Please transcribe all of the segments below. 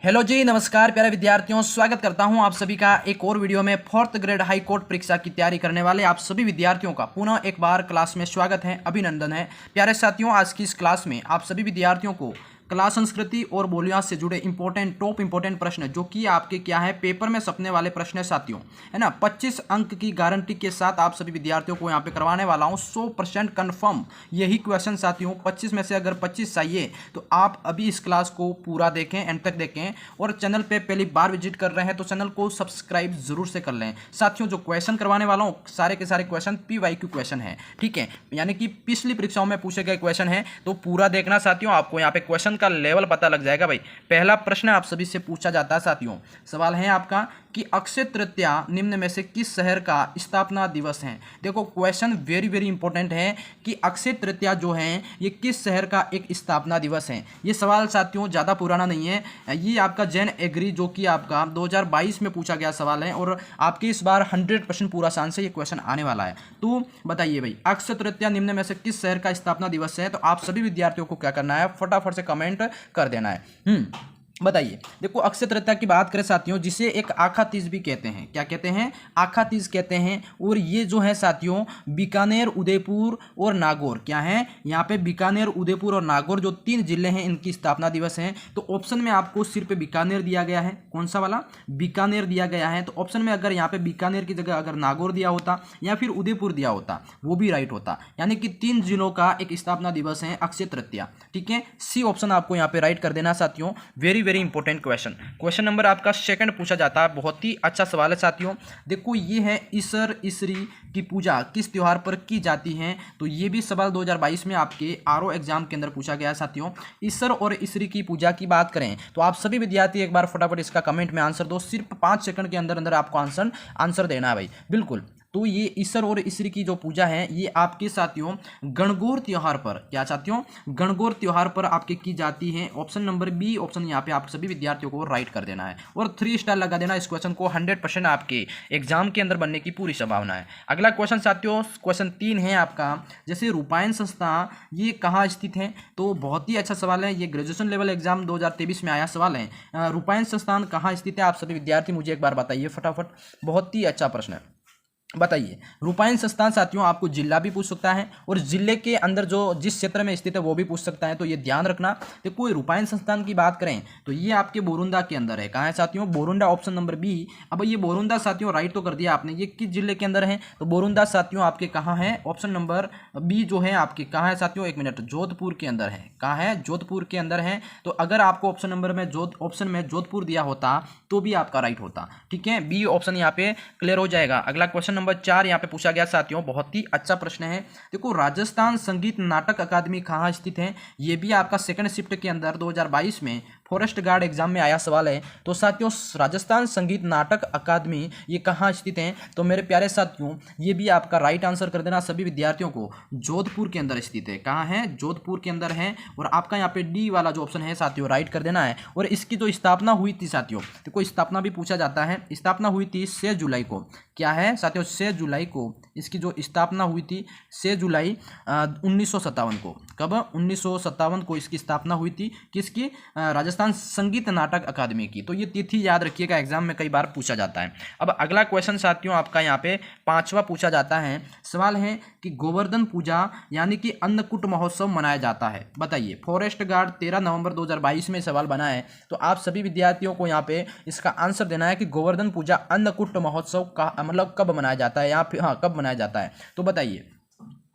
Hello जी, नमस्कार प्यारे विद्यार्थियों, स्वागत करता हूं आप सभी का एक और वीडियो में। फोर्थ ग्रेड हाई कोर्ट परीक्षा की तैयारी करने वाले आप सभी विद्यार्थियों का पुनः एक बार क्लास में स्वागत है, अभिनंदन है। प्यारे साथियों, आज की इस क्लास में आप सभी विद्यार्थियों को कला संस्कृति और बोलियां से जुड़े टॉप इंपॉर्टेंट प्रश्न जो कि आपके क्या है पेपर में छपने वाले प्रश्न है साथियों, है ना। 25 अंक की गारंटी के साथ आप सभी विद्यार्थियों को यहाँ पे करवाने वाला हूँ 100% कन्फर्म यही क्वेश्चन साथियों। 25 में से अगर 25 चाहिए तो आप अभी इस क्लास को पूरा देखें, एंड तक देखें, और चैनल पे पहली बार विजिट कर रहे हैं तो चैनल को सब्सक्राइब जरूर से कर लें साथियों। जो क्वेश्चन करवाने वाला हूँ सारे के सारे क्वेश्चन PYQ क्वेश्चन है, ठीक है, यानी कि पिछली परीक्षाओं में पूछे गए क्वेश्चन है, तो पूरा देखना साथियों। आपको यहाँ पे क्वेश्चन का लेवल पता लग जाएगा भाई। पहला प्रश्न आप सभी से पूछा जाता है साथियों, सवाल है आपका कि अक्षय तृतीया निम्न में से किस शहर का स्थापना दिवस है। देखो क्वेश्चन वेरी वेरी इंपॉर्टेंट है कि अक्षय तृतीया जो है ये किस शहर का एक स्थापना दिवस है। ये सवाल साथियों ज़्यादा पुराना नहीं है, ये आपका जैन एग्री जो कि आपका 2022 में पूछा गया सवाल है, और आपके इस बार 100% पूरा चांस से ये क्वेश्चन आने वाला है। तो बताइए भाई, अक्षय तृतीया निम्न में से किस शहर का स्थापना दिवस है। तो आप सभी विद्यार्थियों को क्या करना है, फटाफट से कमेंट कर देना है। बताइए। देखो अक्षय तृतीया की बात करें साथियों, जिसे एक आखा तीज भी कहते हैं। क्या कहते हैं? आखा तीज कहते हैं। और ये जो है साथियों बीकानेर, उदयपुर और नागौर, क्या है यहाँ पे बीकानेर, उदयपुर और नागौर जो 3 जिले हैं इनकी स्थापना दिवस है। तो ऑप्शन में आपको सिर्फ बीकानेर दिया गया है। कौन सा वाला? बीकानेर दिया गया है। तो ऑप्शन में अगर यहाँ पे बीकानेर की जगह अगर नागौर दिया होता या फिर उदयपुर दिया होता वो भी राइट होता, यानी कि 3 जिलों का एक स्थापना दिवस है अक्षय तृतीया, ठीक है। सी ऑप्शन आपको यहाँ पे राइट कर देना साथियों। Very very important question. Question number आपका सेकंड पूछा जाता है, बहुत ही अच्छा सवाल है साथियों। देखो ये है ईसर ईसरी की पूजा किस त्योहार पर की जाती है। तो ये भी सवाल 2022 में आपके RO एग्जाम के अंदर पूछा गया साथियों। ईसर और ईसरी की पूजा की बात करें तो आप सभी विद्यार्थी एक बार फटाफट इसका कमेंट में आंसर दो। सिर्फ 5 सेकंड के अंदर अंदर आपको आंसर देना है भाई, बिल्कुल। तो ये ईसर और ईसरी की जो पूजा है ये आपके साथियों गणगौर त्योहार पर, क्या साथियों, गणगौर त्योहार पर आपके की जाती है। ऑप्शन नंबर बी ऑप्शन यहाँ पे आप सभी विद्यार्थियों को राइट कर देना है और 3 स्टार लगा देना। इस क्वेश्चन को 100% आपके एग्जाम के अंदर बनने की पूरी संभावना है। अगला क्वेश्चन साथियों, क्वेश्चन 3 है आपका, जैसे रूपायन संस्थान ये कहाँ स्थित है। तो बहुत ही अच्छा सवाल है, ये ग्रेजुएशन लेवल एग्जाम 2023 में आया सवाल है। रूपायन संस्थान कहाँ स्थित है, आप सभी विद्यार्थी मुझे एक बार बताइए फटाफट। बहुत ही अच्छा प्रश्न है, बताइए। रूपायन संस्थान साथियों आपको जिला भी पूछ सकता है और जिले के अंदर जो जिस क्षेत्र में स्थित है वो भी पूछ सकता है, तो ये ध्यान रखना। तो कोई रूपायन संस्थान की बात करें तो ये आपके बोरुंदा के अंदर है। कहाँ है साथियों? Borunda, option number B. अब ये बोरुंदा साथियों राइट तो कर दिया आपने, ये किस जिले के अंदर है? तो बोरुंदा साथियों आपके कहाँ है? ऑप्शन नंबर बी जो है आपके कहाँ है साथियों, एक मिनट, जोधपुर के अंदर है। कहाँ है? जोधपुर के अंदर है। तो अगर आपको ऑप्शन नंबर में जोधपुर दिया होता तो भी आपका राइट होता, ठीक है। बी ऑप्शन यहाँ पे क्लियर हो जाएगा। अगला क्वेश्चन नंबर 4 यहाँ पे पूछा गया साथियों, बहुत ही अच्छा प्रश्न है। देखो राजस्थान संगीत नाटक अकादमी कहाँ स्थित है। ये भी आपका सेकंड शिफ्ट के अंदर 2022 में फॉरेस्ट गार्ड एग्जाम में आया सवाल है। तो साथियों राजस्थान संगीत नाटक अकादमी ये कहाँ स्थित है। तो मेरे प्यारे साथियों ये भी आपका राइट आंसर कर देना सभी विद्यार्थियों को। जोधपुर के अंदर स्थित है। कहाँ है? जोधपुर के अंदर है। और आपका यहाँ पे डी वाला जो ऑप्शन है साथियों राइट कर देना है। और इसकी जो स्थापना हुई थी साथियों, देखो स्थापना भी पूछा जाता है, स्थापना हुई थी 6 जुलाई को। क्या है साथियों? 6 जुलाई को इसकी जो स्थापना हुई थी, 6 जुलाई 1957 को। कब? 1957 को इसकी स्थापना हुई थी। किसकी? राजस्थान संगीत नाटक अकादमी की। तो ये तिथि याद रखिएगा, एग्जाम में कई बार पूछा जाता है। अब अगला क्वेश्चन साथियों आपका यहाँ पे 5वां पूछा जाता है। सवाल है कि गोवर्धन पूजा यानी कि अन्नकूट महोत्सव मनाया जाता है। बताइए। फॉरेस्ट गार्ड 13 नवंबर 2022 में सवाल बना है। तो आप सभी विद्यार्थियों को यहाँ पे इसका आंसर देना है कि गोवर्धन पूजा अन्नकूट महोत्सव का मतलब कब मनाया जाता है, या फिर हाँ कब मनाया जाता है। तो बताइए।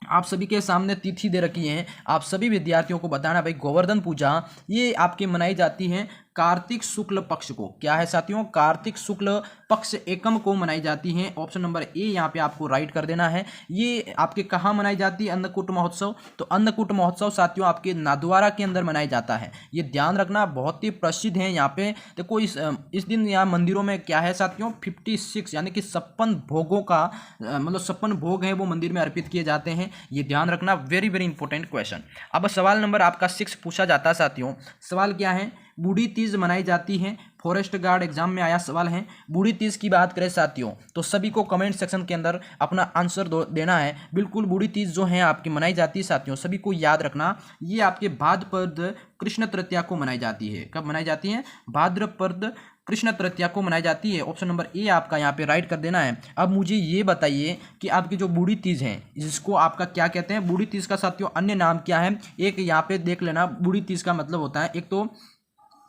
आप सभी के सामने तिथि दे रखी है, आप सभी विद्यार्थियों को बताना भाई गोवर्धन पूजा ये आपकी मनाई जाती है कार्तिक शुक्ल पक्ष को। क्या है साथियों? कार्तिक शुक्ल पक्ष एकम को मनाई जाती है। ऑप्शन नंबर ए यहाँ पे आपको राइट कर देना है। ये आपके कहाँ मनाई जाती है अन्नकूट महोत्सव? तो अन्नकूट महोत्सव साथियों आपके नाथद्वारा के अंदर मनाया जाता है। ये ध्यान रखना, बहुत ही प्रसिद्ध है। यहाँ पे देखो इस दिन यहाँ मंदिरों में क्या है साथियों, 56 यानी कि 56 भोगों का मतलब 56 भोग है वो मंदिर में अर्पित किए जाते हैं। ये ध्यान रखना, वेरी वेरी इंपॉर्टेंट क्वेश्चन। अब सवाल नंबर आपका 6 पूछा जाता है साथियों। सवाल क्या है? बूढ़ी तीज मनाई जाती है फॉरेस्ट गार्ड एग्जाम में आया सवाल है। बूढ़ी तीज की बात करें साथियों तो सभी को कमेंट सेक्शन के अंदर अपना आंसर देना है। बिल्कुल बूढ़ी तीज जो है आपकी मनाई जाती है साथियों, सभी को याद रखना, ये आपके भाद्रपद कृष्ण तृतीया को मनाई जाती है। कब मनाई जाती है? भाद्रपद कृष्ण तृतीया को मनाई जाती है। ऑप्शन नंबर ए आपका यहाँ पे राइट कर देना है। अब मुझे ये बताइए कि आपकी जो बूढ़ी तीज है जिसको आपका क्या कहते हैं? बूढ़ी तीज का साथियों अन्य नाम क्या है? एक यहाँ पे देख लेना, बूढ़ी तीज का मतलब होता है, एक तो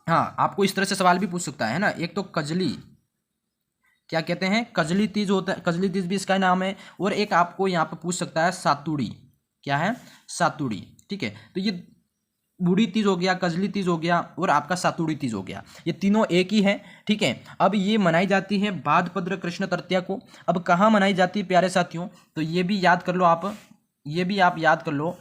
हाँ आपको इस तरह से सवाल भी पूछ सकता है ना, एक तो कजली, क्या कहते हैं? कजली तीज होता है, कजली तीज भी इसका नाम है। और एक आपको यहाँ पे पूछ सकता है सातुड़ी, क्या है? सातुड़ी। ठीक है, तो ये बूढ़ी तीज हो गया, कजली तीज हो गया और आपका सातुड़ी तीज हो गया, ये तीनों एक ही है। ठीक है, अब ये मनाई जाती है भाद्रपद कृष्ण तृतीया को। अब कहाँ मनाई जाती है प्यारे साथियों? तो ये भी याद कर लो आप, ये भी आप याद कर लो,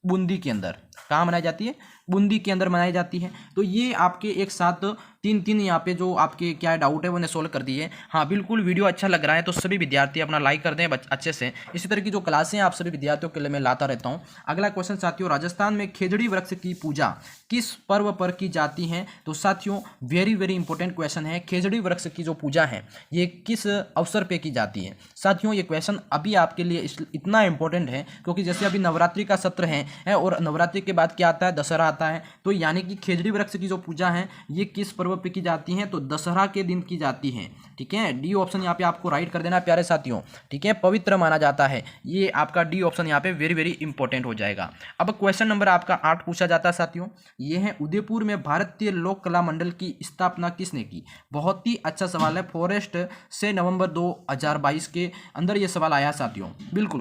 बूंदी के अंदर। कहाँ मनाई जाती है? बूंदी के अंदर मनाई जाती है। तो ये आपके एक साथ तीन यहाँ पे जो आपके क्या डाउट है वो ने सोल्व कर दिए। हाँ बिल्कुल, वीडियो अच्छा लग रहा है तो सभी विद्यार्थी अपना लाइक कर दें अच्छे से। इसी तरह की जो क्लासें आप सभी विद्यार्थियों के लिए मैं लाता रहता हूँ। अगला क्वेश्चन साथियों, राजस्थान में खेजड़ी वृक्ष की पूजा किस पर्व पर की जाती है? तो साथियों वेरी वेरी इंपॉर्टेंट क्वेश्चन है, खेजड़ी वृक्ष की जो पूजा है ये किस अवसर पर की जाती है? साथियों ये क्वेश्चन अभी आपके लिए इतना इंपॉर्टेंट है क्योंकि जैसे अभी नवरात्रि का सत्र है और नवरात्रि के बाद क्या आता है? दशहरा आता है। तो यानी कि खेजड़ी वृक्ष की जो पूजा है ये किस पर्व पे की जाती है? तो दशहरा के दिन की जाती है। ठीक है, डी ऑप्शन यहाँ पे आपको राइट कर देना है प्यारे साथियों। ठीक है, पवित्र माना जाता है, ये आपका डी ऑप्शन यहाँ पे वेरी वेरी इंपॉर्टेंट हो जाएगा। अब क्वेश्चन नंबर आपका 8 पूछा जाता है साथियों, ये है उदयपुर में भारतीय लोक कला मंडल की स्थापना किसने की? बहुत ही अच्छा सवाल है, फॉरेस्ट से नवंबर 2022 के अंदर ये सवाल आया साथियों। बिल्कुल,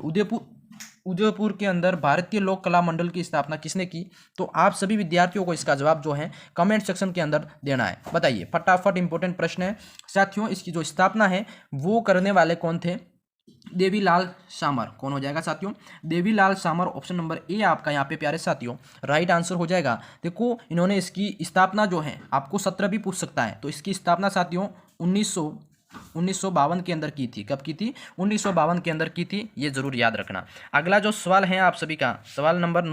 उदयपुर के अंदर भारतीय लोक कला मंडल की स्थापना किसने की? तो आप सभी विद्यार्थियों को इसका जवाब जो है कमेंट सेक्शन के अंदर देना है। बताइए, फटाफट इंपॉर्टेंट प्रश्न है साथियों। इसकी जो स्थापना है वो करने वाले कौन थे? देवीलाल सामर। कौन हो जाएगा साथियों? देवीलाल सामर। ऑप्शन नंबर ए आपका यहाँ पे प्यारे साथियों राइट आंसर हो जाएगा। देखो इन्होंने इसकी स्थापना जो है आपको 17 भी पूछ सकता है, तो इसकी स्थापना साथियों 1952 के अंदर की थी। कब की थी? 1952 के अंदर की थी, ये जरूर याद रखना। अगला जो सवाल है आप सभी का, सवाल नंबर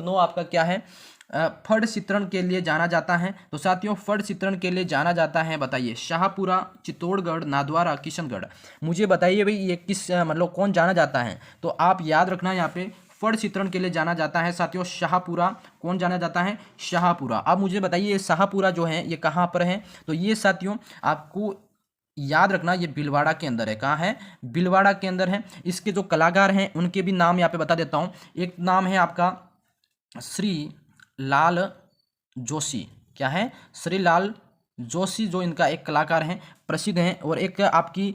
9 आपका क्या है? फड़ चित्रण के लिए जाना जाता है। तो साथियों फड़ चित्रण के लिए जाना जाता है, बताइए, शाहपुरा, चित्तौड़गढ़, नाथद्वारा, किशनगढ़। मुझे बताइए भाई ये किस मतलब कौन जाना जाता है? तो आप याद रखना यहाँ पे फड़ चित्रण के लिए जाना जाता है साथियों शाहपुरा। कौन जाना जाता है? शाहपुरा। अब मुझे बताइए ये शाहपुरा जो है ये कहाँ पर है? तो ये साथियों आपको याद रखना ये भीलवाड़ा के अंदर है। कहाँ है? भीलवाड़ा के अंदर है। इसके जो कलाकार हैं उनके भी नाम यहाँ पे बता देता हूँ। एक नाम है आपका श्री लाल जोशी। क्या है? श्री लाल जोशी जो इनका एक कलाकार हैं, प्रसिद्ध हैं। और एक आपकी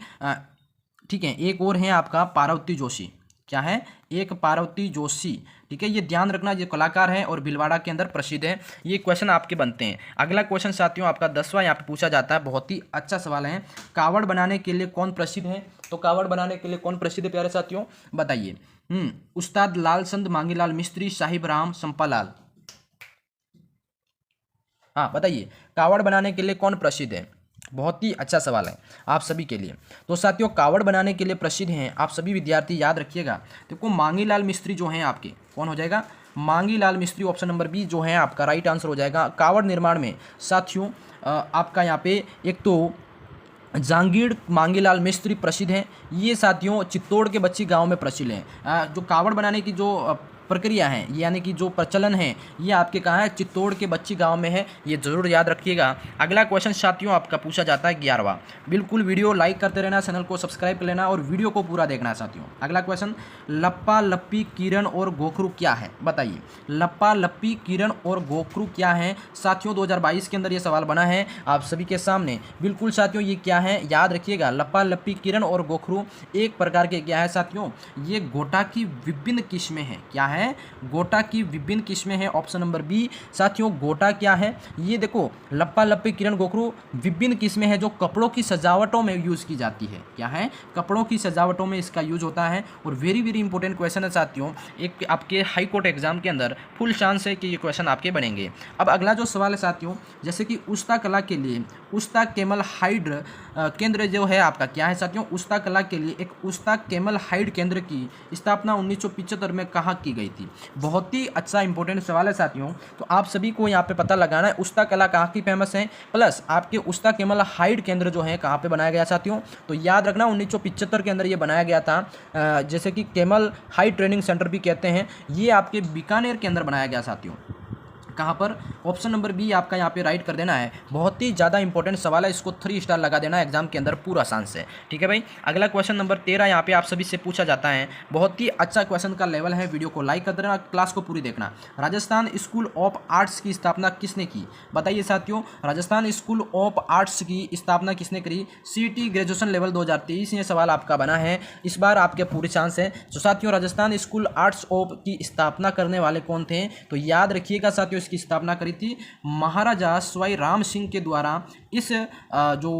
ठीक है, एक और है आपका पार्वती जोशी। क्या है? एक पार्वती जोशी। ठीक है, ये ध्यान रखना, ये कलाकार है और भीलवाड़ा के अंदर प्रसिद्ध है। ये क्वेश्चन आपके बनते हैं। अगला क्वेश्चन साथियों आपका 10वां यहाँ पे पूछा जाता है, बहुत ही अच्छा सवाल है। कावड़ बनाने के लिए कौन प्रसिद्ध है? तो कावड़ बनाने के लिए कौन प्रसिद्ध है प्यारे साथियों? बताइए। उस्ताद लालचंद, मांगीलाल मिस्त्री, साहिब राम, संपालाल। हाँ बताइए, कावड़ बनाने के लिए कौन प्रसिद्ध है? बहुत ही अच्छा सवाल है आप सभी के लिए। तो साथियों कावड़ बनाने के लिए प्रसिद्ध हैं, आप सभी विद्यार्थी याद रखिएगा। देखो मांगीलाल मिस्त्री जो हैं आपके, कौन हो जाएगा? मांगीलाल मिस्त्री। ऑप्शन नंबर बी जो है आपका राइट आंसर हो जाएगा। कावड़ निर्माण में साथियों आपका यहाँ पे एक तो जहांगीर मांगीलाल मिस्त्री प्रसिद्ध हैं। ये साथियों चित्तौड़ के बच्ची गांव में प्रसिद्ध हैं। जो कावड़ बनाने की जो प्रक्रिया है यानी कि जो प्रचलन है ये आपके कहाँ है? चित्तौड़ के बच्ची गांव में है, ये जरूर याद रखिएगा। अगला क्वेश्चन साथियों आपका पूछा जाता है 11वां। बिल्कुल वीडियो लाइक करते रहना, चैनल को सब्सक्राइब कर लेना और वीडियो को पूरा देखना है साथियों। अगला क्वेश्चन, लप्पा लप्पी किरण और गोखरू क्या है? बताइए, लप्पा लप्पी किरण और गोखरू क्या है? साथियों 2022 के अंदर ये सवाल बना है आप सभी के सामने। बिल्कुल साथियों ये क्या है याद रखिएगा। लप्पा लप्पी किरण और गोखरू एक प्रकार के क्या है साथियों? ये गोटा की विभिन्न किस्में हैं। क्या है? गोटा की विभिन्न किस्में हैं। ऑप्शन नंबर बी साथियों गोटा क्या है? ये देखो लप्पा लप्पी किरण गोखरू विभिन्न किस्में हैं जो कपड़ों की सजावटों में यूज की जाती है। क्या है? कपड़ों की सजावटों में इसका यूज होता है। और वेरी वेरी इंपॉर्टेंट क्वेश्चन है साथियों, एक आपके हाई कोर्ट एग्जाम के अंदर फुल चांस है कि ये क्वेश्चन आपके बनेंगे। अब अगला जो सवाल है साथियों, जैसे कि उस्ता कला के लिए उस्ता केमल हाइड केंद्र जो है आपका, क्या है साथियों? उस्ता कला के लिए एक उस्ता केमल हाइड केंद्र की स्थापना 1975 में कहाँ की गई थी। बहुत ही अच्छा इंपॉर्टेंट सवाल है साथियों। तो आप सभी को यहाँ पे पता लगाना है उस्ता कला कहाँ की फेमस है, प्लस आपके उस्ता केमल हाइट केंद्र जो है कहाँ पे बनाया गया साथियों। तो याद रखना 1975 के अंदर ये बनाया गया था, जैसे कि केमल हाइट ट्रेनिंग सेंटर भी कहते हैं। ये आपके बीकानेर के अंदर बनाया गया साथियों। कहाँ पर? ऑप्शन नंबर बी आपका यहाँ पे राइट कर देना है। बहुत ही ज़्यादा इंपॉर्टेंट सवाल है, इसको 3 स्टार लगा देना एग्जाम के अंदर पूरा आसान से। ठीक है भाई। अगला क्वेश्चन नंबर 13 यहाँ पे आप सभी से पूछा जाता है। बहुत ही अच्छा क्वेश्चन का लेवल है। वीडियो को लाइक कर देना, क्लास को पूरी देखना। राजस्थान स्कूल ऑफ आर्ट्स की स्थापना किसने की? बताइए साथियों, राजस्थान स्कूल ऑफ आर्ट्स की स्थापना किसने करी? CET ग्रेजुएशन लेवल 2023 ये सवाल आपका बना है। इस बार आपके पूरी चांस है। तो साथियों राजस्थान स्कूल आर्ट्स ऑफ की स्थापना करने वाले कौन थे? तो याद रखिएगा साथियों, इसकी स्थापना करी थी महाराजा सवाई राम सिंह के द्वारा। इस जो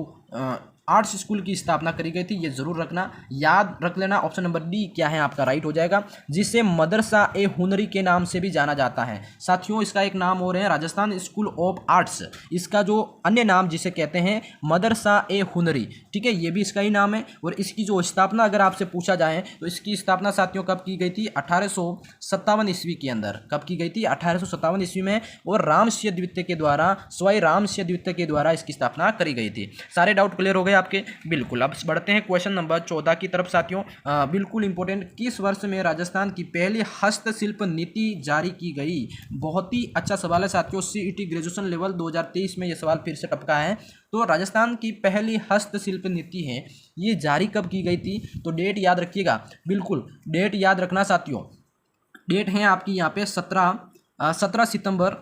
आर्ट्स स्कूल की स्थापना करी गई थी, ये जरूर रखना, याद रख लेना। ऑप्शन नंबर डी क्या है आपका राइट हो जाएगा, जिसे मदरसा ए हुनरी के नाम से भी जाना जाता है। साथियों इसका एक नाम और है राजस्थान स्कूल ऑफ आर्ट्स, इसका जो अन्य नाम जिसे कहते हैं मदरसा ए हुनरी। ठीक है, ये भी इसका ही नाम है। और इसकी जो स्थापना अगर आपसे पूछा जाए तो इसकी स्थापना साथियों कब की गई थी? 1857 ईस्वी के अंदर। कब की गई थी? 1857 ईस्वी में। और रामसिंह द्वितीय के द्वारा, सवाई रामसिंह द्वितीय के द्वारा इसकी स्थापना करी गई थी। सारे डाउट क्लियर हो गए आपके? बिल्कुल। अब बढ़ते हैं क्वेश्चन नंबर 14 की तरफ साथियों। बिल्कुल इंपॉर्टेंट, किस वर्ष में राजस्थान की पहली हस्तशिल्प नीति जारी की गई? बहुत ही अच्छा सवाल है साथियों। CET ग्रेजुएशन लेवल 2023 में यह सवाल फिर से टपका है। तो राजस्थान की पहली हस्तशिल्प नीति है, ये जारी कब की गई थी? तो डेट याद रखिएगा, बिल्कुल डेट याद रखना साथियों। डेट है आपकी यहाँ पे 17 सितंबर।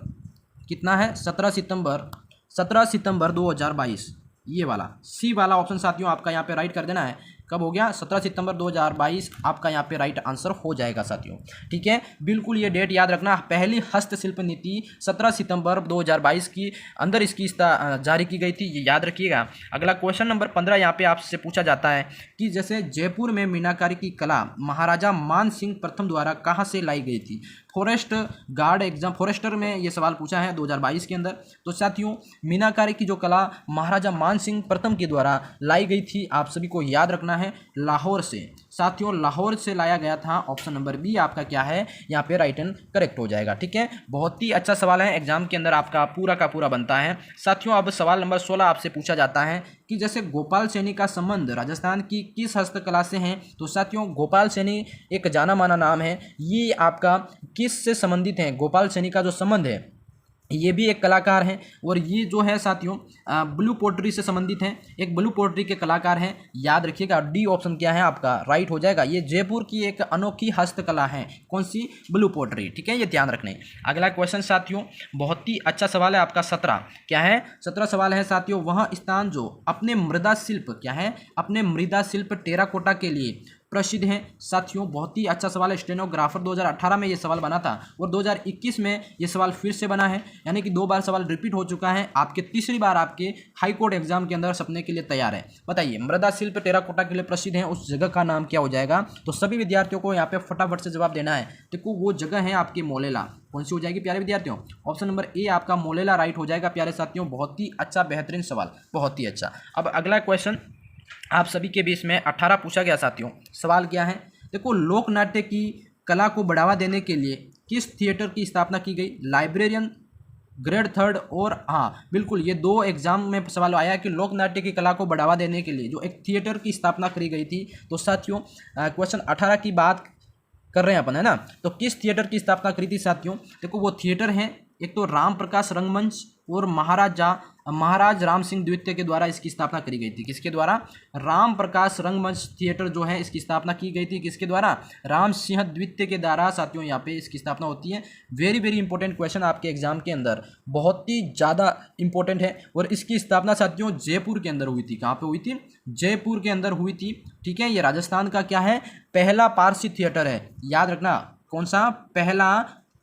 कितना है? 17 सितंबर 2022। ये वाला सी वाला ऑप्शन साथियों आपका यहाँ पे राइट कर देना है। कब हो गया? 17 सितंबर 2022 आपका यहाँ पे राइट आंसर हो जाएगा साथियों। ठीक है, बिल्कुल ये डेट याद रखना। पहली हस्तशिल्प नीति 17 सितंबर 2022 की अंदर इसकी जारी की गई थी, ये याद रखिएगा। अगला क्वेश्चन नंबर 15 यहाँ पे आपसे पूछा जाता है कि जैसे जयपुर में मीनाकारी की कला महाराजा मान सिंह प्रथम द्वारा कहाँ से लाई गई थी? फॉरेस्ट गार्ड एग्जाम, फॉरेस्टर में ये सवाल पूछा है 2022 के अंदर। तो साथियों मीनाकारी की जो कला महाराजा मान सिंह प्रथम के द्वारा लाई गई थी, आप सभी को याद रखना है, लाहौर से। साथियों लाहौर से लाया गया था। ऑप्शन नंबर बी आपका क्या है यहाँ पे राइट एंड करेक्ट हो जाएगा। ठीक है, बहुत ही अच्छा सवाल है, एग्जाम के अंदर आपका पूरा का पूरा बनता है साथियों। अब सवाल नंबर 16 आपसे पूछा जाता है कि जैसे गोपाल सैनी का संबंध राजस्थान की किस हस्तकला से है? तो साथियों गोपाल सैनी एक जाना माना नाम है, ये आपका किस से संबंधित है? गोपाल सैनी का जो संबंध है ये भी एक कलाकार हैं, और ये जो है साथियों ब्लू पोट्री से संबंधित हैं, एक ब्लू पोट्री के कलाकार हैं। याद रखिएगा डी ऑप्शन क्या है आपका राइट हो जाएगा। ये जयपुर की एक अनोखी हस्तकला है, कौन सी? Blue pottery. ठीक है, ये ध्यान रखने। अगला क्वेश्चन साथियों बहुत ही अच्छा सवाल है आपका 17 क्या है? 17 सवाल है साथियों, वह स्थान जो अपने मृदा शिल्प क्या है? अपने मृदा शिल्प टेराकोटा के लिए प्रसिद्ध हैं। साथियों बहुत ही अच्छा सवाल है, स्टेनोग्राफर 2018 में ये सवाल बना था और 2021 में ये सवाल फिर से बना है, यानी कि 2 बार सवाल रिपीट हो चुका है। आपके तीसरी बार आपके हाई कोर्ट एग्जाम के अंदर सपने के लिए तैयार है। बताइए मृदा शिल्प टेराकोटा के लिए प्रसिद्ध है, उस जगह का नाम क्या हो जाएगा? तो सभी विद्यार्थियों को यहाँ पे फटाफट से जवाब देना है। देखो वो जगह है आपकी मोलेला, कौन सी हो जाएगी प्यारे विद्यार्थियों? ऑप्शन नंबर ए आपका मोलेला राइट हो जाएगा प्यारे साथियों। बहुत ही अच्छा बेहतरीन सवाल, बहुत ही अच्छा। अब अगला क्वेश्चन आप सभी के बीच में 18 पूछा गया साथियों। सवाल क्या है? देखो लोक नाट्य की कला को बढ़ावा देने के लिए किस थिएटर की स्थापना की गई? लाइब्रेरियन, ग्रेड 3 और हाँ बिल्कुल ये 2 एग्जाम में सवाल आया कि लोक नाट्य की कला को बढ़ावा देने के लिए जो एक थिएटर की स्थापना करी गई थी। तो साथियों क्वेश्चन 18 की बात कर रहे हैं अपन, है ना? तो किस थिएटर की स्थापना करी थी साथियों? देखो वो थिएटर हैं, एक तो राम प्रकाश रंगमंच और महाराज राम सिंह द्वितीय के द्वारा इसकी स्थापना करी गई थी। किसके द्वारा? राम प्रकाश रंगमंच थिएटर जो है इसकी स्थापना की गई थी। किसके द्वारा? राम सिंह द्वितीय के द्वारा साथियों यहाँ पे इसकी स्थापना होती है। वेरी वेरी इंपॉर्टेंट क्वेश्चन आपके एग्जाम के अंदर, बहुत ही ज़्यादा इंपॉर्टेंट है। और इसकी स्थापना साथियों जयपुर के अंदर हुई थी। कहाँ पे हुई थी? जयपुर के अंदर हुई थी। ठीक है, ये राजस्थान का क्या है? पहला पारसी थिएटर है। याद रखना कौन सा? पहला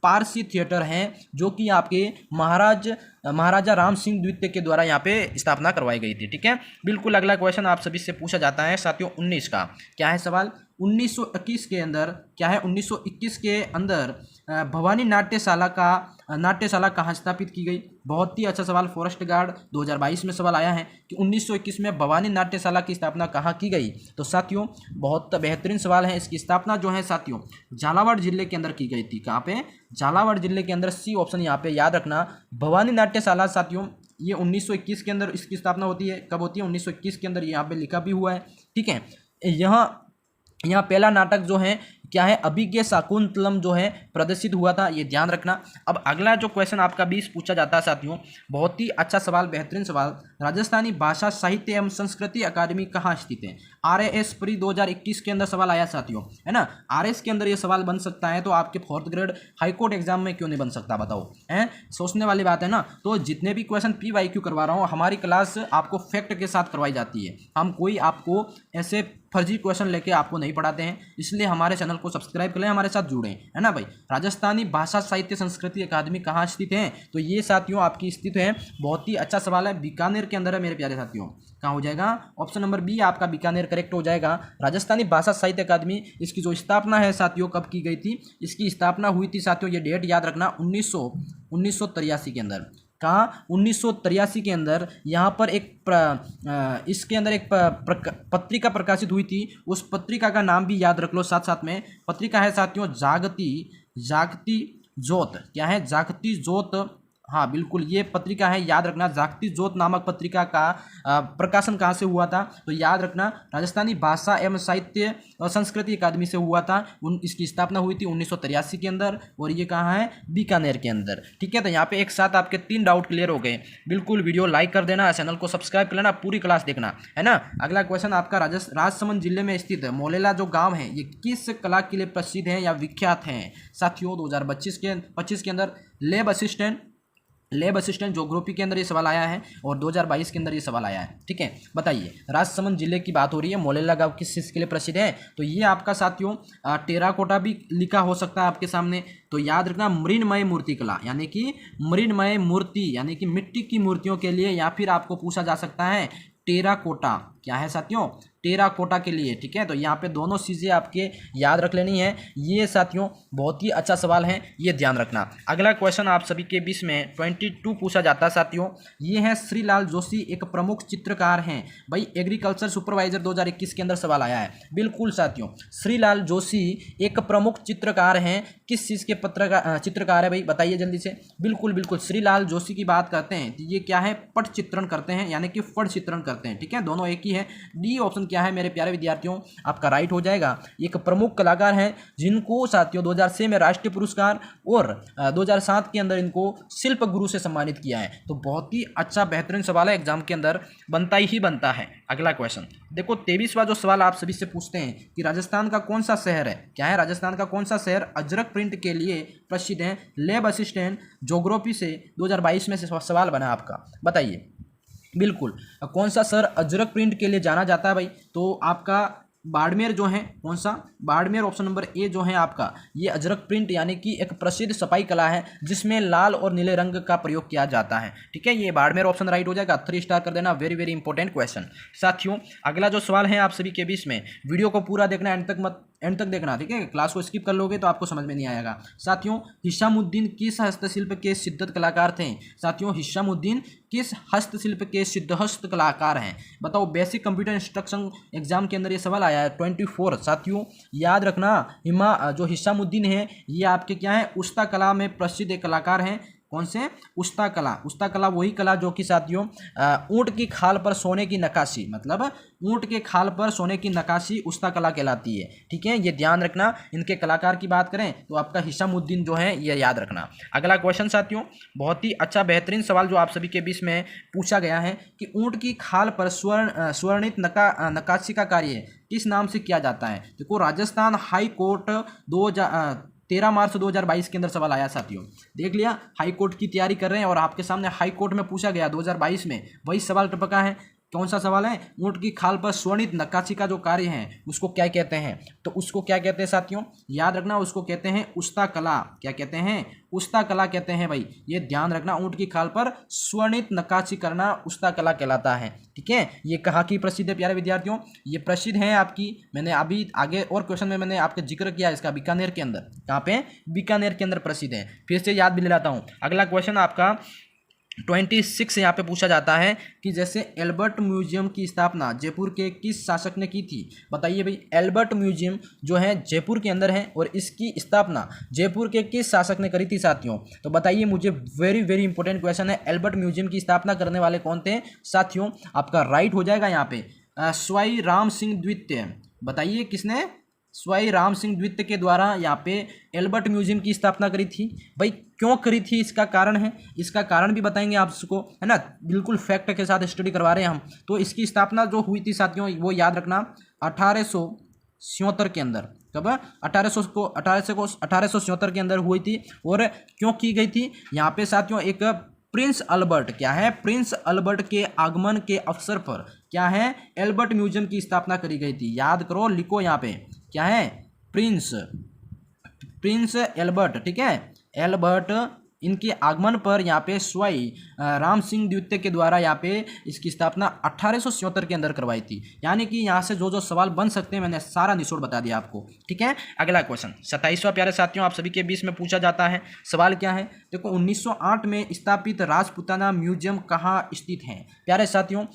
पारसी थिएटर है जो कि आपके महाराजा राम सिंह द्वितीय के द्वारा यहाँ पे स्थापना करवाई गई थी। ठीक है, बिल्कुल। अगला क्वेश्चन आप सभी से पूछा जाता है साथियों 19 का। क्या है सवाल? 1921 के अंदर क्या है? 1921 के अंदर भवानी नाट्यशाला कहाँ स्थापित की गई? बहुत ही अच्छा सवाल, फॉरेस्ट गार्ड 2022 में सवाल आया है कि 1921 में भवानी नाट्यशाला की स्थापना कहाँ की गई? तो साथियों बहुत बेहतरीन सवाल है। इसकी स्थापना जो है साथियों झालावाड़ जिले के अंदर की गई थी। कहाँ पे? झालावाड़ जिले के अंदर। सी ऑप्शन यहाँ पे याद रखना। भवानी नाट्यशाला साथियों ये 1921 के अंदर इसकी स्थापना होती है। कब होती है? 1921 के अंदर। यहाँ पे लिखा भी हुआ है, ठीक है। यहाँ पहला नाटक जो है क्या है? अभिज्ञ शाकुंतलम जो है प्रदर्शित हुआ था, ये ध्यान रखना। अब अगला जो क्वेश्चन आपका 20 पूछा जाता है साथियों, बहुत ही अच्छा सवाल, बेहतरीन सवाल। राजस्थानी भाषा साहित्य एवं संस्कृति अकादमी कहाँ स्थित है? RAS प्री 2021 के अंदर सवाल आया साथियों, है ना। RAS के अंदर ये सवाल बन सकता है, तो आपके 4th ग्रेड हाईकोर्ट एग्जाम में क्यों नहीं बन सकता बताओ? है सोचने वाली बात है ना। तो जितने भी क्वेश्चन PYQ करवा रहा हूँ, हमारी क्लास आपको फैक्ट के साथ करवाई जाती है। हम कोई आपको ऐसे फर्जी क्वेश्चन लेके आपको नहीं पढ़ाते हैं, इसलिए हमारे चैनल को सब्सक्राइब कर लें, हमारे साथ जुड़ें, है ना भाई। राजस्थानी भाषा साहित्य संस्कृति अकादमी कहाँ स्थित है? तो ये साथियों आपकी स्थित है। बहुत ही अच्छा सवाल है, बीकानेर के अंदर है मेरे प्यारे साथियों। कहाँ हो जाएगा? ऑप्शन नंबर बी आपका बीकानेर करेक्ट हो जाएगा। राजस्थानी भाषा साहित्य अकादमी, इसकी जो स्थापना है साथियों कब की गई थी? इसकी स्थापना हुई थी साथियों, ये डेट याद रखना, 1983 के अंदर। कहाँ? 1983 के अंदर। यहाँ पर इसके अंदर एक पत्रिका प्रकाशित हुई थी, उस पत्रिका का नाम भी याद रख लो साथ साथ में। पत्रिका है साथियों जागती ज्योत। क्या है? जागती ज्योत। हाँ बिल्कुल, ये पत्रिका है, याद रखना। जागती ज्योत नामक पत्रिका का प्रकाशन कहाँ से हुआ था? तो याद रखना राजस्थानी भाषा एवं साहित्य और संस्कृति अकादमी से हुआ था। इसकी स्थापना हुई थी 1983 के अंदर, और ये कहाँ है? बीकानेर के अंदर, ठीक है। तो यहाँ पे एक साथ आपके 3 डाउट क्लियर हो गए। बिल्कुल वीडियो लाइक कर देना, चैनल को सब्सक्राइब कर लेना, पूरी क्लास देखना, है ना। अगला क्वेश्चन आपका राजसमंद जिले में स्थित है मोलेला जो गाँव है, ये किस कला के लिए प्रसिद्ध है या विख्यात है साथियों? 2025 के अंदर लैब असिस्टेंट ज्योग्राफी के अंदर ये सवाल आया है, और 2022 के अंदर ये सवाल आया है, ठीक है। बताइए, राजसमंद जिले की बात हो रही है, मोलेला गांव किस चीज़ के लिए प्रसिद्ध है? तो ये आपका साथियों टेराकोटा भी लिखा हो सकता है आपके सामने, तो याद रखना मृण्मय मूर्ति कला, यानी कि मृण्मय मूर्ति यानी कि मिट्टी की मूर्तियों के लिए, या फिर आपको पूछा जा सकता है टेराकोटा। क्या है साथियों? टेराकोटा के लिए, ठीक है। तो यहाँ पे दोनों चीज़ें आपके याद रख लेनी है। ये साथियों बहुत ही अच्छा सवाल है, ये ध्यान रखना। अगला क्वेश्चन आप सभी के बीच में 22 पूछा जाता है साथियों। ये है श्रीलाल जोशी एक प्रमुख चित्रकार हैं। भाई एग्रीकल्चर सुपरवाइजर 2021 के अंदर सवाल आया है। बिल्कुल साथियों, श्रीलाल जोशी एक प्रमुख चित्रकार हैं। किस चीज़ के चित्रकार है भाई? बताइए जल्दी से। बिल्कुल श्रीलाल जोशी की बात करते हैं तो ये क्या है? पट चित्रण करते हैं, यानी कि फट चित्रण करते हैं, ठीक है। दोनों एक ही है। डी ऑप्शन क्या है मेरे प्यारे विद्यार्थियों? आपका राइट हो जाएगा। एक प्रमुख कलाकार हैं जिनको साथियों 2006 में राष्ट्रीय पुरस्कार और 2007 के अंदर इनको शिल्प गुरु से सम्मानित किया है। तो बहुत ही अच्छा बेहतरीन सवाल है, एग्जाम के अंदर बनता ही बनता है। अगला क्वेश्चन देखो, 23वां जो सवाल आप सभी से पूछते हैं कि राजस्थान का कौन सा शहर है? क्या है? राजस्थान का कौन सा शहर अजरक प्रिंट के लिए प्रसिद्ध है? लैब असिस्टेंट ज्योग्राफी से 2022 में से सवाल बना आपका, बताइए। बिल्कुल, कौन सा शहर अजरक प्रिंट के लिए जाना जाता है भाई? तो आपका बाड़मेर जो है, कौन सा? बाड़मेर, ऑप्शन नंबर ए जो है आपका, ये अजरक प्रिंट यानी कि एक प्रसिद्ध छपाई कला है जिसमें लाल और नीले रंग का प्रयोग किया जाता है, ठीक है। ये बाड़मेर ऑप्शन राइट हो जाएगा। 3 स्टार कर देना, वेरी वेरी इंपॉर्टेंट क्वेश्चन। साथियों अगला जो सवाल है आप सभी के बीच में, वीडियो को पूरा देखना, एंड तक देखना, ठीक है। क्लास को स्किप कर लोगे तो आपको समझ में नहीं आएगा। साथियों हिशामुद्दीन किस हस्तशिल्प के सिद्ध कलाकार थे? साथियों हिशामुद्दीन किस हस्तशिल्प के सिद्ध कलाकार हैं? बताओ। बेसिक कंप्यूटर इंस्ट्रक्शन एग्जाम के अंदर ये सवाल आया है 24। साथियों याद रखना, जो हिशामुद्दीन है ये आपके क्या है? उस्ता कला में प्रसिद्ध एक कलाकार हैं। कौन से? उस्ता कला वही कला जो कि साथियों ऊंट की खाल पर सोने की नक्काशी, मतलब ऊंट के खाल पर सोने की नक्काशी उस्ता कला कहलाती है, ठीक है। ये ध्यान रखना। इनके कलाकार की बात करें तो आपका हिशामुद्दीन जो है ये याद रखना। अगला क्वेश्चन साथियों बहुत ही अच्छा बेहतरीन सवाल जो आप सभी के बीच में पूछा गया है कि ऊंट की खाल पर स्वर्णित नक्काशी का कार्य किस नाम से किया जाता है? देखो राजस्थान हाई कोर्ट 13 मार्च 2022 के अंदर सवाल आया साथियों। देख लिया, हाई कोर्ट की तैयारी कर रहे हैं और आपके सामने हाई कोर्ट में पूछा गया 2022 में, वही सवाल टपका है। कौन सा सवाल है, ऊंट की खाल पर स्वर्णित नक्काशी का जो कार्य है उसको क्या कहते हैं, तो उसको क्या कहते हैं साथियों, याद रखना, उसको कहते हैं उस्ता कला। क्या कहते हैं, उस्ता कला कहते हैं भाई, ये ध्यान रखना, ऊंट की खाल पर स्वर्णित नक्काशी करना उस्ता कला कहलाता है। ठीक है, ये कहाँ की प्रसिद्ध है प्यारे विद्यार्थियों, ये प्रसिद्ध है आपकी, मैंने अभी आगे और क्वेश्चन में मैंने आपके जिक्र किया इसका, बीकानेर के अंदर। कहाँ पे, बीकानेर के अंदर प्रसिद्ध है। फिर से याद भी दिलाता हूँ, अगला क्वेश्चन आपका 26 यहाँ पे पूछा जाता है कि जैसे एल्बर्ट म्यूजियम की स्थापना जयपुर के किस शासक ने की थी। बताइए भाई, एल्बर्ट म्यूजियम जो है जयपुर के अंदर है और इसकी स्थापना जयपुर के किस शासक ने करी थी साथियों। तो बताइए मुझे, वेरी वेरी इंपॉर्टेंट क्वेश्चन है, एल्बर्ट म्यूजियम की स्थापना करने वाले कौन थे साथियों। आपका राइट हो जाएगा यहाँ पे स्वाई राम सिंह द्वितीय। बताइए किसने, स्वाई राम सिंह द्वितीय के द्वारा यहाँ पे एल्बर्ट म्यूजियम की स्थापना करी थी। भाई क्यों करी थी, इसका कारण है, इसका कारण भी बताएंगे आपको, है ना, बिल्कुल फैक्ट के साथ स्टडी करवा रहे हैं हम। तो इसकी स्थापना जो हुई थी साथियों, वो याद रखना 1877 के अंदर। कब, 1877 के अंदर हुई थी। और क्यों की गई थी यहाँ पे साथियों, एक प्रिंस अल्बर्ट, क्या है, प्रिंस अल्बर्ट के आगमन के अवसर पर क्या है, एल्बर्ट म्यूजियम की स्थापना करी गई थी। याद करो, लिखो यहाँ पे, क्या है, प्रिंस एल्बर्ट। ठीक है, एल्बर्ट, इनके आगमन पर यहाँ पे स्वाई राम सिंह द्वितीय के द्वारा यहाँ पे इसकी स्थापना 1877 के अंदर करवाई थी। यानी कि यहाँ से जो जो सवाल बन सकते हैं मैंने सारा निचोड़ बता दिया आपको। ठीक है, अगला क्वेश्चन 27वां प्यारे साथियों आप सभी के बीच में पूछा जाता है। सवाल क्या है, देखो 1908 में स्थापित राजपूताना म्यूजियम कहाँ स्थित है। प्यारे साथियों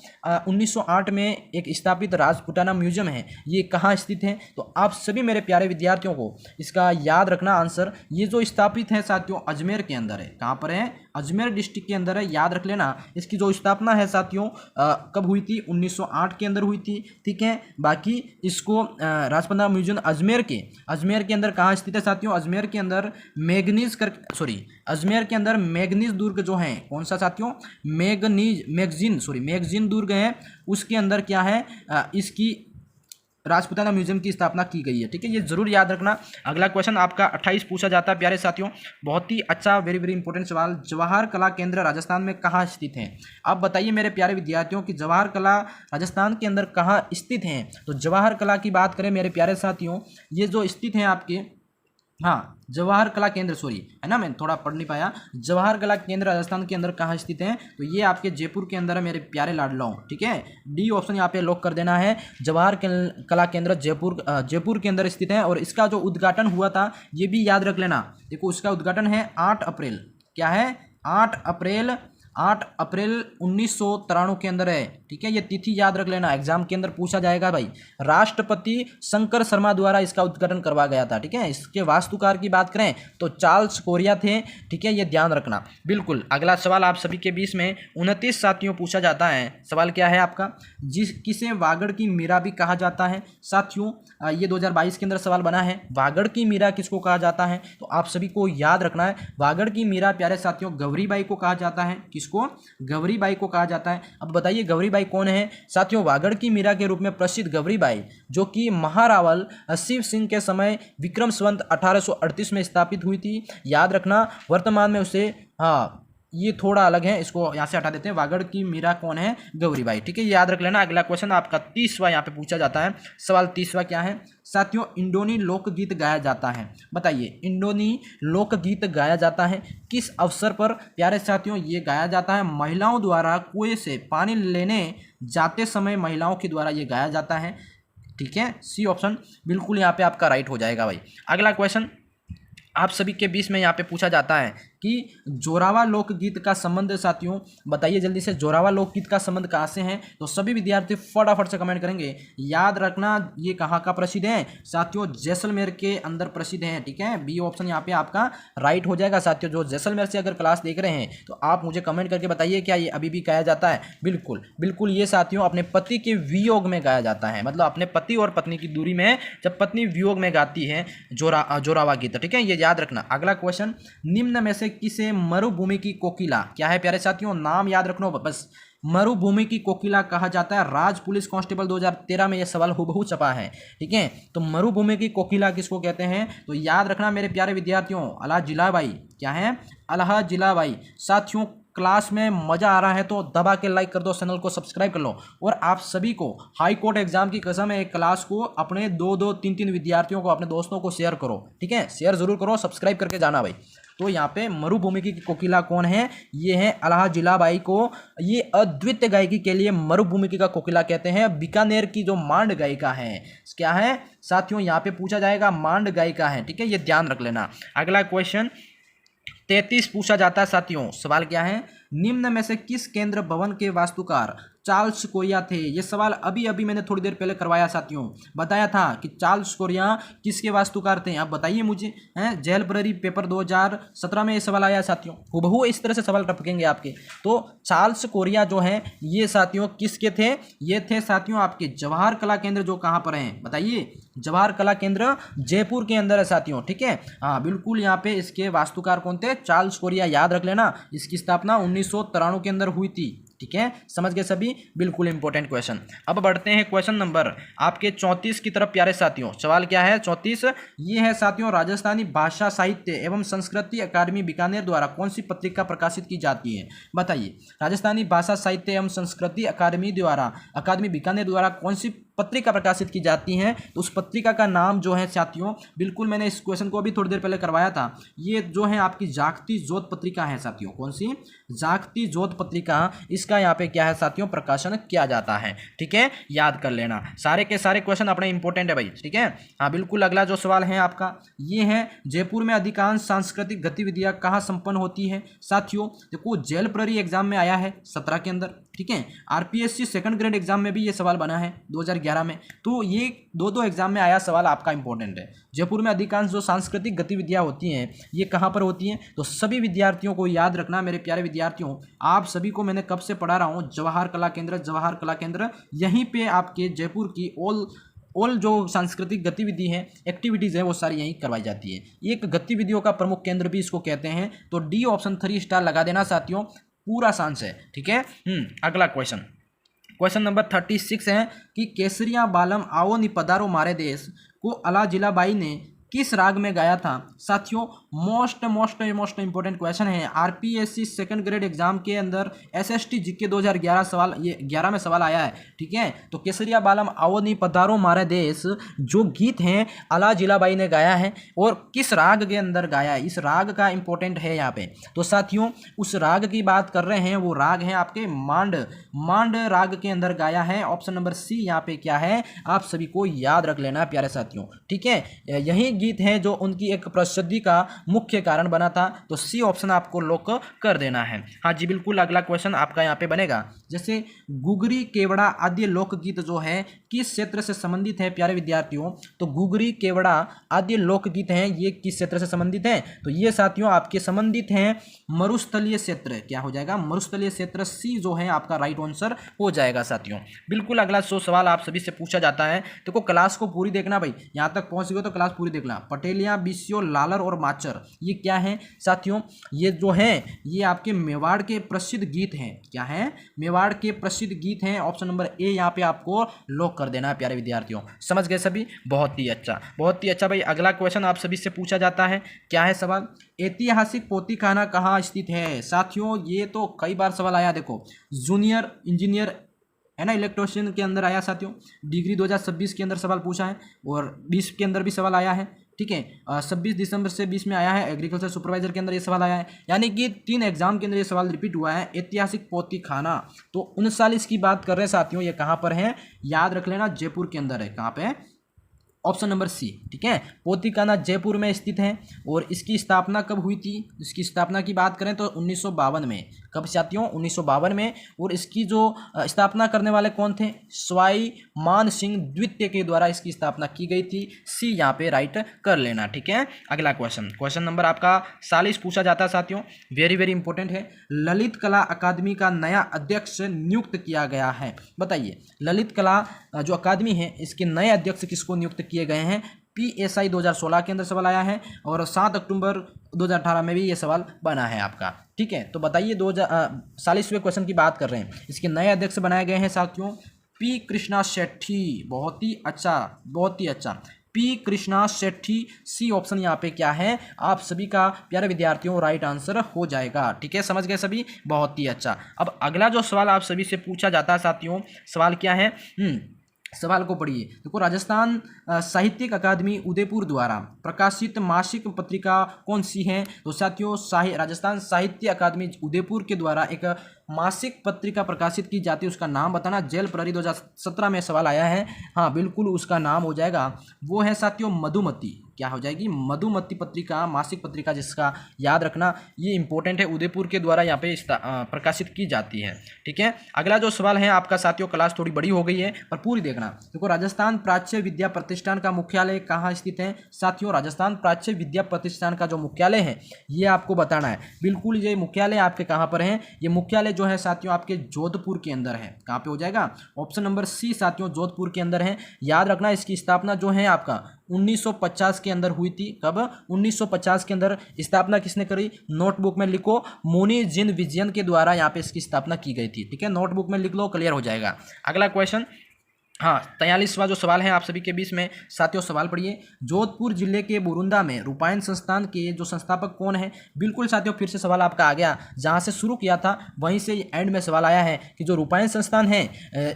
1908 में एक स्थापित राजपूताना म्यूजियम है, ये कहाँ स्थित है। तो आप सभी मेरे प्यारे विद्यार्थियों को इसका याद रखना आंसर, ये जो स्थापित है साथियों अजमेर के अंदर है। कहाँ पर है, अजमेर डिस्ट्रिक्ट के अंदर है, याद रख लेना। इसकी जो स्थापना है साथियों कब हुई थी, 1908 के अंदर हुई थी। ठीक है, बाकी इसको राजपूताना म्यूजियम अजमेर के अंदर कहाँ स्थित है साथियों, अजमेर के अंदर अजमेर के अंदर मैगनीज दुर्ग जो है, कौन सा साथियों, मैगजीन दुर्ग है, उसके अंदर क्या है, इसकी राजपूताना म्यूजियम की स्थापना की गई है। ठीक है, ये जरूर याद रखना। अगला क्वेश्चन आपका 28 पूछा जाता है प्यारे साथियों, बहुत ही अच्छा, वेरी वेरी इंपॉर्टेंट सवाल, जवाहर कला केंद्र राजस्थान में कहाँ स्थित है। आप बताइए मेरे प्यारे विद्यार्थियों कि जवाहर कला राजस्थान के अंदर कहाँ स्थित है। तो जवाहर कला की बात करें मेरे प्यारे साथियों, ये जो स्थित है आपके, हाँ जवाहर कला केंद्र, सॉरी है ना, मैं थोड़ा पढ़ नहीं पाया, जवाहर कला केंद्र राजस्थान के अंदर कहाँ स्थित है। तो ये आपके जयपुर के अंदर है मेरे प्यारे लाडलाओं। ठीक है, डी ऑप्शन यहाँ पे लॉक कर देना है, जवाहर कला केंद्र जयपुर के अंदर स्थित है। और इसका जो उद्घाटन हुआ था ये भी याद रख लेना, देखो उसका उद्घाटन है 8 अप्रैल, क्या है, 8 अप्रैल 1993 के अंदर है। ठीक है, ये तिथि याद रख लेना, एग्जाम के अंदर पूछा जाएगा भाई। राष्ट्रपति शंकर शर्मा द्वारा इसका उद्घाटन करवाया गया था। ठीक है, इसके वास्तुकार की बात करें तो चार्ल्स कोरिया थे। ठीक है, ये ध्यान रखना बिल्कुल। अगला सवाल आप सभी के बीच में 29 साथियों पूछा जाता है। सवाल क्या है आपका, किसे वागड़ की मीरा भी कहा जाता है साथियों। ये 2022 के अंदर सवाल बना है, वागड़ की मीरा किसको कहा जाता है। तो आप सभी को याद रखना है, वागड़ की मीरा प्यारे साथियों गौरीबाई को कहा जाता है। किसको, गौरीबाई को कहा जाता है। अब बताइए गौरीबाई कौन है साथियों, वागड़ की मीरा के रूप में प्रसिद्ध गौरीबाई, जो कि महारावल शिव सिंह के समय विक्रम संवत 1838 में स्थापित हुई थी। याद रखना, वर्तमान में उसे, हाँ ये थोड़ा अलग है, इसको यहाँ से हटा देते हैं। वागड़ की मीरा कौन है, गौरीबाई। ठीक है, ये याद रख लेना। अगला क्वेश्चन आपका 30वां यहाँ पे पूछा जाता है। सवाल 30वां क्या है साथियों, इंडोनी लोकगीत गाया जाता है। बताइए, इंडोनी लोकगीत गाया जाता है किस अवसर पर प्यारे साथियों। ये गाया जाता है महिलाओं द्वारा कुएं से पानी लेने जाते समय, महिलाओं के द्वारा ये गाया जाता है। ठीक है, सी ऑप्शन बिल्कुल यहाँ पे आपका राइट हो जाएगा भाई। अगला क्वेश्चन आप सभी के बीच में यहाँ पे पूछा जाता है कि जोरावा लोकगीत का संबंध साथियों, बताइए जल्दी से, जोरावा लोकगीत का संबंध कहाँ से है। तो सभी विद्यार्थी फटाफट से कमेंट करेंगे। याद रखना, ये कहाँ का प्रसिद्ध है साथियों, जैसलमेर के अंदर प्रसिद्ध है। ठीक है, बी ऑप्शन यहाँ पे आपका राइट हो जाएगा साथियों। जो जैसलमेर से अगर क्लास देख रहे हैं तो आप मुझे कमेंट करके बताइए, क्या ये अभी भी गाया जाता है। बिल्कुल बिल्कुल, ये साथियों अपने पति के वियोग में गाया जाता है, मतलब अपने पति और पत्नी की दूरी में जब पत्नी वियोग में गाती है जोरावा गीत। ठीक है, ये याद रखना। अगला क्वेश्चन, निम्न में से किसे मरुभूमि की कोकिला, क्या है प्यारे साथियों, नाम याद रखना बस, मरुभूमि की कोकिला कहा जाता है। राज पुलिस कांस्टेबल 2013 में यह सवाल हुबहू छपा है। ठीक है, तो मरुभूमि की कोकिला किसको कहते हैं। तो याद रखना मेरे प्यारे विद्यार्थियों, अल्लाह जिलाबाई, क्या है, अल्लाह जिलाबाई। साथियों क्लास में मजा आ रहा है तो दबा के लाइक कर दो, चैनल को सब्सक्राइब कर लो। और आप सभी को हाई कोर्ट एग्जाम की कसम है, एक क्लास को अपने 2-2, 3-3 विद्यार्थियों को, अपने दोस्तों को शेयर करो, ठीक है, शेयर जरूर करो, सब्सक्राइब करके जाना भाई। तो यहाँ पे मरुभूमि की कोकिला कौन है? ये है अलाहा जिलाबाई को। ये अद्वितीय गायकी के लिए मरुभूमि की का कोकिला कहते हैं। बीकानेर की जो मांड गायिका है, क्या है साथियों? यहाँ पे पूछा जाएगा मांड गायिका है, ठीक है, ये ध्यान रख लेना। अगला क्वेश्चन 33 पूछा जाता है साथियों। सवाल क्या है? निम्न में से किस केंद्र भवन के वास्तुकार चार्ल्स कोरिया थे? ये सवाल अभी अभी मैंने थोड़ी देर पहले करवाया साथियों, बताया था कि चार्ल्स कोरिया किसके वास्तुकार थे। आप बताइए मुझे, हैं? जेल प्रहरी पेपर 2017 में ये सवाल आया साथियों, हुबहू इस तरह से सवाल टपकेंगे आपके। तो चार्ल्स कोरिया जो है ये साथियों किसके थे? ये थे साथियों आपके जवाहर कला केंद्र, जो कहाँ पर हैं बताइए? जवाहर कला केंद्र जयपुर के अंदर है साथियों, ठीक है। हाँ बिल्कुल, यहाँ पे इसके वास्तुकार कौन थे? चार्ल्स कोरिया, याद रख लेना। इसकी स्थापना 1993 के अंदर हुई थी, ठीक है, समझ गए सभी? बिल्कुल इंपॉर्टेंट क्वेश्चन। अब बढ़ते हैं क्वेश्चन नंबर आपके 34 की तरफ प्यारे साथियों। सवाल क्या है? 34 ये है साथियों, राजस्थानी भाषा साहित्य एवं संस्कृति अकादमी बीकानेर द्वारा कौन सी पत्रिका प्रकाशित की जाती है? बताइए। राजस्थानी भाषा साहित्य एवं संस्कृति अकादमी बीकानेर द्वारा कौन सी पत्रिका प्रकाशित की जाती है? तो उस पत्रिका का नाम जो है साथियों, बिल्कुल मैंने इस क्वेश्चन को अभी थोड़ी देर पहले करवाया था, ये जो है आपकी जागती जोत पत्रिका है साथियों। कौन सी? जागती जोत पत्रिका, इसका यहाँ पे क्या है साथियों, प्रकाशन किया जाता है, ठीक है, याद कर लेना। सारे के सारे क्वेश्चन अपने इंपॉर्टेंट है भाई, ठीक है। हाँ बिल्कुल, अगला जो सवाल है आपका ये है, जयपुर में अधिकांश सांस्कृतिक गतिविधियां कहाँ संपन्न होती है? साथियों देखो, जेल प्रहरी एग्जाम में आया है 17 के अंदर, ठीक है। आरपीएससी सेकंड ग्रेड एग्जाम में भी ये सवाल बना है 2011 में। तो ये दो एग्जाम में आया सवाल आपका इंपॉर्टेंट है। जयपुर में अधिकांश जो सांस्कृतिक गतिविधियां होती हैं ये कहाँ पर होती हैं? तो सभी विद्यार्थियों को याद रखना, मेरे प्यारे विद्यार्थियों, आप सभी को मैंने कब से पढ़ा रहा हूँ, जवाहर कला केंद्र, यहीं पे आपके जयपुर की ऑल जो सांस्कृतिक गतिविधि है, एक्टिविटीज़ है, वो सारी यहीं करवाई जाती है। एक गतिविधियों का प्रमुख केंद्र भी इसको कहते हैं। तो डी ऑप्शन 3 स्टार लगा देना साथियों, पूरा सांस है, ठीक है। अगला क्वेश्चन नंबर 36 है कि केसरिया बालम आओ नि पधारो मारे देश को अलाहा जिलाबाई ने किस राग में गाया था? साथियों मोस्ट इंपॉर्टेंट क्वेश्चन है। आरपीएससी सेकंड ग्रेड एग्जाम के अंदर एसएसटी जीके 2011 सवाल, ये 11 में सवाल आया है, ठीक है। तो केसरिया बालम आओ नि पधारो मारे देश जो गीत हैं अलाहा जिलाबाई ने गाया है, और किस राग के अंदर गाया है, इस राग का इंपॉर्टेंट है यहाँ पे। तो साथियों उस राग की बात कर रहे हैं, वो राग है आपके मांड राग के अंदर गाया है। ऑप्शन नंबर सी यहाँ पे क्या है, आप सभी को याद रख लेना प्यारे साथियों, ठीक है। यही गीत है जो उनकी एक प्रसिद्धि का मुख्य कारण बना था। तो सी ऑप्शन आपको लॉक कर देना है। हाँ जी बिल्कुल, अगला क्वेश्चन आपका यहाँ पे बनेगा, जैसे गुगरी केवड़ा आदि लोकगीत जो है किस क्षेत्र से संबंधित है प्यारे विद्यार्थियों? तो गुगरी केवड़ा आदि लोकगीत हैं, ये किस क्षेत्र से संबंधित हैं? तो ये साथियों आपके संबंधित हैं मरुस्थलीय क्षेत्र। क्या हो जाएगा? मरुस्थलीय क्षेत्र, सी जो है आपका राइट आंसर हो जाएगा साथियों। बिल्कुल, अगला 100 सवाल आप सभी से पूछा जाता है। देखो क्लास को पूरी देखना भाई, यहाँ तक पहुँच गए तो क्लास पूरी देखना। पटेलिया, बिस्यो, लालर और माचर, ये क्या है साथियों? ये जो है ये आपके मेवाड़ के प्रसिद्ध गीत हैं। क्या है? मेवाड़ के प्रसिद्ध गीत हैं। ऑप्शन नंबर ए यहाँ पे आपको लॉक कर देना है प्यारे विद्यार्थियों। समझ गए सभी? बहुत ही अच्छा भाई। अगला क्वेश्चन आप सभी से पूछा जाता है, क्या है सवाल? ऐतिहासिक पोतीखाना कहाँ स्थित है? साथियों ये तो कई बार सवाल आया, देखो जूनियर इंजीनियर है ना, इलेक्ट्रिशियन के अंदर आया साथियों। डिग्री 2026 के अंदर सवाल पूछा है, और 20 के अंदर भी सवाल आया है, ठीक है। 26 दिसंबर से 20 में आया है। एग्रीकल्चर सुपरवाइजर के अंदर ये सवाल आया है, यानी कि 3 एग्जाम के अंदर ये सवाल रिपीट हुआ है। ऐतिहासिक पोतीखाना, तो 39 की बात कर रहे हैं साथियों, ये कहाँ पर है? याद रख लेना, जयपुर के अंदर है। कहाँ पे है? ऑप्शन नंबर सी, ठीक है। पोतीखाना जयपुर में स्थित है, और इसकी स्थापना कब हुई थी? इसकी स्थापना की बात करें तो 1952 में। कब साथियों? 1952 में। और इसकी जो स्थापना करने वाले कौन थे? स्वाई मान सिंह द्वितीय के द्वारा इसकी स्थापना की गई थी। सी यहाँ पे राइट कर लेना, ठीक है। अगला क्वेश्चन नंबर आपका 40 पूछा जाता है साथियों, वेरी इंपॉर्टेंट है। ललित कला अकादमी का नया अध्यक्ष नियुक्त किया गया है। बताइए, ललित कला जो अकादमी है इसके नए अध्यक्ष किसको नियुक्त किए गए हैं? PSI 2016 के अंदर सवाल आया है, और 7 अक्टूबर 2018 में भी ये सवाल बना है आपका, ठीक है। तो बताइए 40वें क्वेश्चन की बात कर रहे हैं, इसके नए अध्यक्ष बनाए गए हैं साथियों P कृष्णा शेट्टी। बहुत ही अच्छा। P Krishna Shetty, C option यहाँ पे क्या है आप सभी का प्यारे विद्यार्थियों राइट आंसर हो जाएगा। ठीक है, समझ गए सभी, बहुत ही अच्छा। अब अगला जो सवाल आप सभी से पूछा जाता है साथियों, सवाल क्या है, सवाल को पढ़िए। देखो, राजस्थान साहित्यिक अकादमी उदयपुर द्वारा प्रकाशित मासिक पत्रिका कौन सी है? तो साथियों राजस्थान साहित्य अकादमी उदयपुर के द्वारा एक मासिक पत्रिका प्रकाशित की जाती है, उसका नाम बताना। जेल प्रहरी 2017 में सवाल आया है। हाँ बिल्कुल, उसका नाम हो जाएगा, वो है साथियों मधुमती। क्या हो जाएगी? मधुमती पत्रिका, मासिक पत्रिका, जिसका याद रखना ये इंपॉर्टेंट है, उदयपुर के द्वारा यहाँ पे प्रकाशित की जाती है। ठीक है, अगला जो सवाल है आपका साथियों, क्लास थोड़ी बड़ी हो गई है पर पूरी देखना। देखो, राजस्थान प्राच्य विद्या प्रतिष्ठान का मुख्यालय कहाँ स्थित है? साथियों राजस्थान प्राच्य विद्या प्रतिष्ठान का जो मुख्यालय है ये आपको बताना है। बिल्कुल, ये मुख्यालय आपके कहाँ पर है? ये मुख्यालय जो है साथियों आपके जोधपुर के अंदर है। कहाँ पे हो जाएगा? ऑप्शन नंबर सी साथियों, जोधपुर के अंदर है। याद रखना, इसकी स्थापना जो है आपका 1950 के अंदर हुई थी। कब? 1950 के अंदर स्थापना किसने करी? नोटबुक में लिखो, मुनि जिन विजयन के द्वारा यहाँ पे इसकी स्थापना की गई थी। ठीक है, नोटबुक में लिख लो, क्लियर हो जाएगा। अगला क्वेश्चन, हाँ 43वां जो सवाल है आप सभी के बीच में साथियों, सवाल पढ़िए। जोधपुर जिले के बुरुंदा में रूपायन संस्थान के जो संस्थापक कौन है? बिल्कुल साथियों, फिर से सवाल आपका आ गया, जहाँ से शुरू किया था वहीं से एंड में सवाल आया है कि जो रूपायन संस्थान है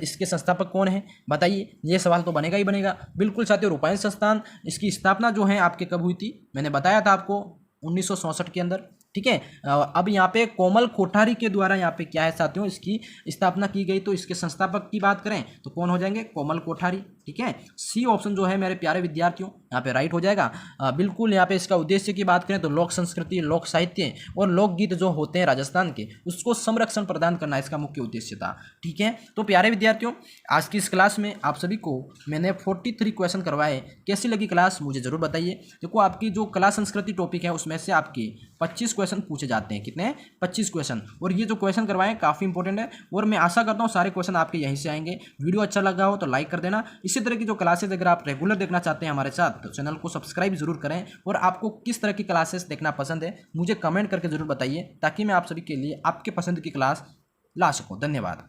इसके संस्थापक कौन है? बताइए, ये सवाल तो बनेगा ही बनेगा। बिल्कुल साथियों, रूपायन संस्थान, इसकी स्थापना जो है आपके कब हुई थी? मैंने बताया था आपको 1964 के अंदर। ठीक है, अब यहाँ पे कोमल कोठारी के द्वारा यहाँ पे क्या है साथियों, इसकी स्थापना की गई। तो इसके संस्थापक की बात करें तो कौन हो जाएंगे? कोमल कोठारी। ठीक है, सी ऑप्शन जो है मेरे प्यारे विद्यार्थियों यहाँ पे राइट हो जाएगा। बिल्कुल, यहाँ पे इसका उद्देश्य की बात करें तो लोक संस्कृति, लोक साहित्य और लोकगीत जो होते हैं राजस्थान के, उसको संरक्षण प्रदान करना इसका मुख्य उद्देश्य था। ठीक है, तो प्यारे विद्यार्थियों, आज की इस क्लास में आप सभी को मैंने 43 क्वेश्चन करवाए। कैसी लगी क्लास मुझे जरूर बताइए। देखो, आपकी जो कला संस्कृति टॉपिक है उसमें से आपके 25 क्वेश्चन पूछे जाते हैं। कितने? 25 क्वेश्चन। और ये जो क्वेश्चन करवाए काफ़ी इंपॉर्टेंट है और मैं आशा करता हूँ सारे क्वेश्चन आपके यहीं से आएंगे। वीडियो अच्छा लगा हो तो लाइक कर देना। इसी तरह की जो क्लासेस अगर आप रेगुलर देखना चाहते हैं हमारे साथ तो चैनल को सब्सक्राइब जरूर करें। और आपको किस तरह की क्लासेस देखना पसंद है मुझे कमेंट करके जरूर बताइए, ताकि मैं आप सभी के लिए आपके पसंद की क्लास ला सकूँ। धन्यवाद।